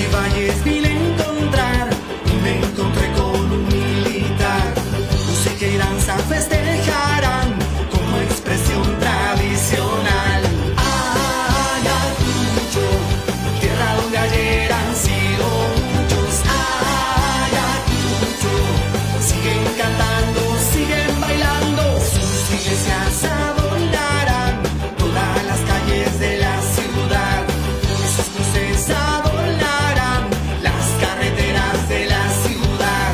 y valles vine a encontrar y me encontré con un militar. Música y danza festejarán como expresión tradicional. Ayacucho, tierra donde ayer han sido muchos. Ayacucho, siguen cantando, siguen bailando. Sus iglesias adornarán todas las calles de la ciudad. Sus cruces adornarán las carreteras de la ciudad.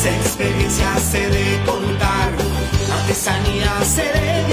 Experiencias he de contar, artesanía se de